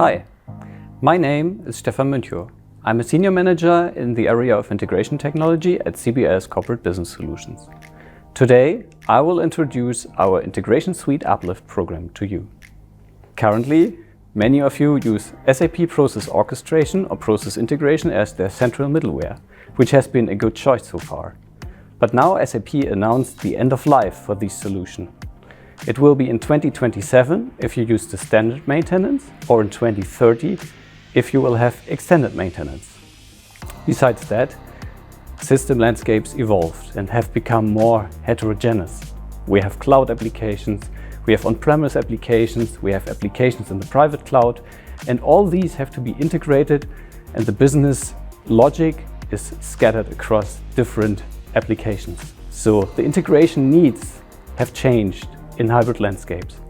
Hi, my name is Stefan Münchow. I'm a Senior Manager in the area of Integration Technology at CBS Corporate Business Solutions. Today, I will introduce our Integration Suite Uplift program to you. Currently, many of you use SAP Process Orchestration or Process Integration as their central middleware, which has been a good choice so far. But now SAP announced the end of life for this solution. It will be in 2027 if you use the standard maintenance, or in 2030 if you will have extended maintenance. Besides that, system landscapes evolved and have become more heterogeneous. We have cloud applications, we have on-premise applications, we have applications in the private cloud, and all these have to be integrated, and the business logic is scattered across different applications. So the integration needs have changed in hybrid landscapes.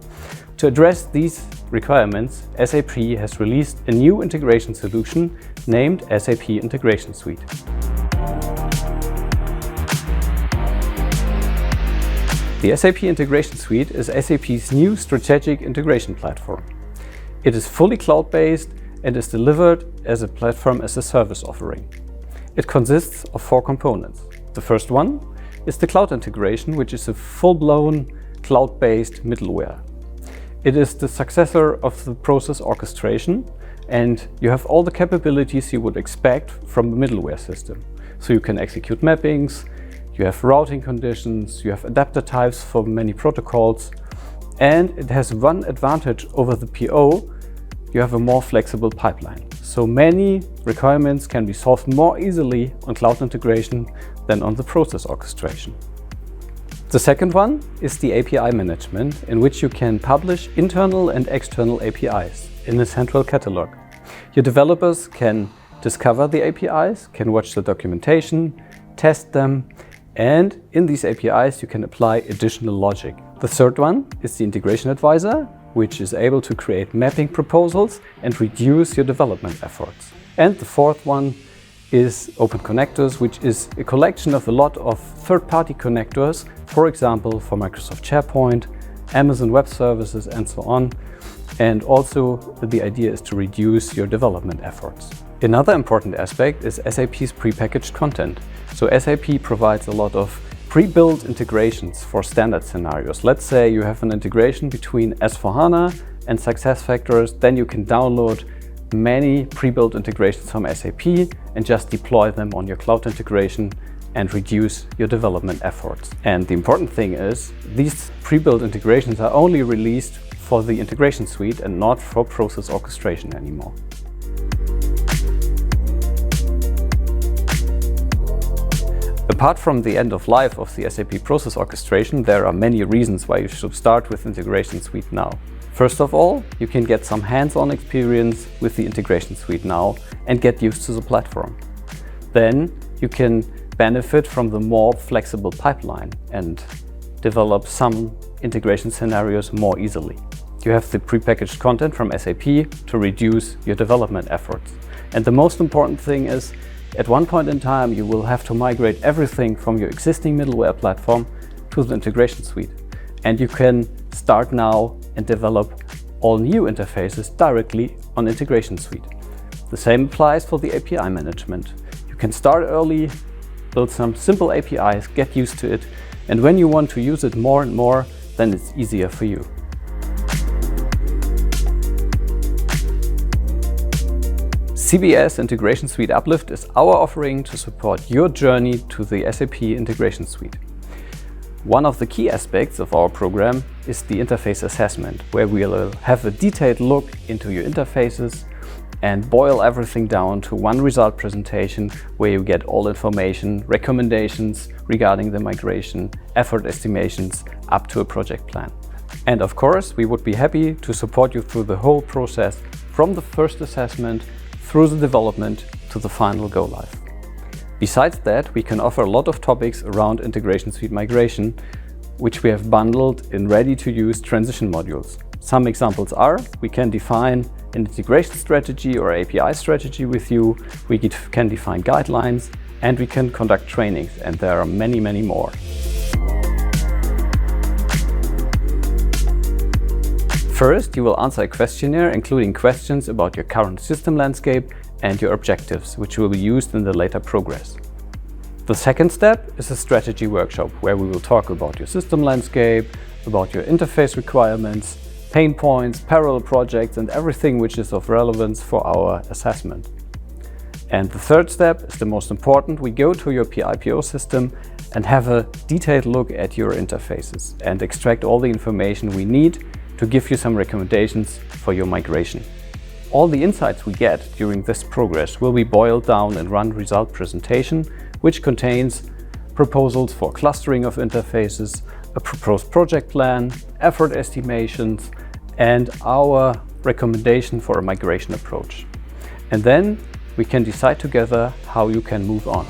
To address these requirements, SAP has released a new integration solution named SAP Integration Suite. The SAP Integration Suite is SAP's new strategic integration platform. It is fully cloud-based and is delivered as a platform as a service offering. It consists of 4 components. The first one is the cloud integration, which is a full-blown cloud-based middleware. It is the successor of the process orchestration, and you have all the capabilities you would expect from a middleware system. So you can execute mappings, you have routing conditions, you have adapter types for many protocols, and it has one advantage over the PO: you have a more flexible pipeline. So many requirements can be solved more easily on cloud integration than on the process orchestration. The second one is the API management, in which you can publish internal and external APIs in a central catalog. Your developers can discover the APIs, can watch the documentation, test them, and in these APIs you can apply additional logic. The third one is the integration advisor, which is able to create mapping proposals and reduce your development efforts. And the fourth one is Open Connectors, which is a collection of a lot of third-party connectors, for example, for Microsoft SharePoint, Amazon Web Services, and so on. And also, the idea is to reduce your development efforts. Another important aspect is SAP's prepackaged content. So SAP provides a lot of pre-built integrations for standard scenarios. Let's say you have an integration between S/4HANA and SuccessFactors, then you can download many pre-built integrations from SAP and just deploy them on your cloud integration and reduce your development efforts. And the important thing is, these pre-built integrations are only released for the integration suite and not for process orchestration anymore. Apart from the end of life of the SAP Process Orchestration, there are many reasons why you should start with Integration Suite now. First of all, you can get some hands-on experience with the Integration Suite now and get used to the platform. Then you can benefit from the more flexible pipeline and develop some integration scenarios more easily. You have the prepackaged content from SAP to reduce your development efforts. And the most important thing is, at one point in time, you will have to migrate everything from your existing middleware platform to the Integration Suite. And you can start now and develop all new interfaces directly on Integration Suite. The same applies for the API management. You can start early, build some simple APIs, get used to it, and when you want to use it more and more, then it's easier for you. CBS Integration Suite Uplift is our offering to support your journey to the SAP Integration Suite. One of the key aspects of our program is the interface assessment, where we'll have a detailed look into your interfaces and boil everything down to one result presentation where you get all information, recommendations regarding the migration, effort estimations, up to a project plan. And of course, we would be happy to support you through the whole process, from the first assessment through the development to the final go-live. Besides that, we can offer a lot of topics around Integration Suite migration, which we have bundled in ready-to-use transition modules. Some examples are, we can define an integration strategy or API strategy with you, we can define guidelines, and we can conduct trainings, and there are many, many more. First, you will answer a questionnaire including questions about your current system landscape and your objectives, which will be used in the later progress. The second step is a strategy workshop, where we will talk about your system landscape, about your interface requirements, pain points, parallel projects, and everything which is of relevance for our assessment. And the third step is the most important. We go to your PI/PO system and have a detailed look at your interfaces and extract all the information we need to give you some recommendations for your migration. All the insights we get during this progress will be boiled down in one result presentation, which contains proposals for clustering of interfaces, a proposed project plan, effort estimations, and our recommendation for a migration approach. And then we can decide together how you can move on.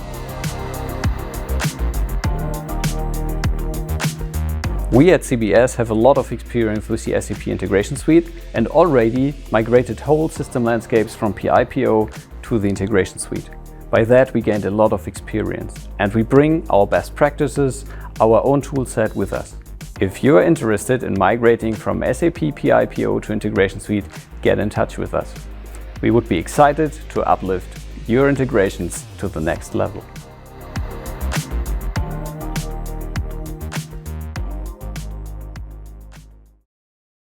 We at CBS have a lot of experience with the SAP Integration Suite and already migrated whole system landscapes from PI/PO to the Integration Suite. By that, we gained a lot of experience, and we bring our best practices, our own toolset with us. If you are interested in migrating from SAP PI/PO to Integration Suite, get in touch with us. We would be excited to uplift your integrations to the next level.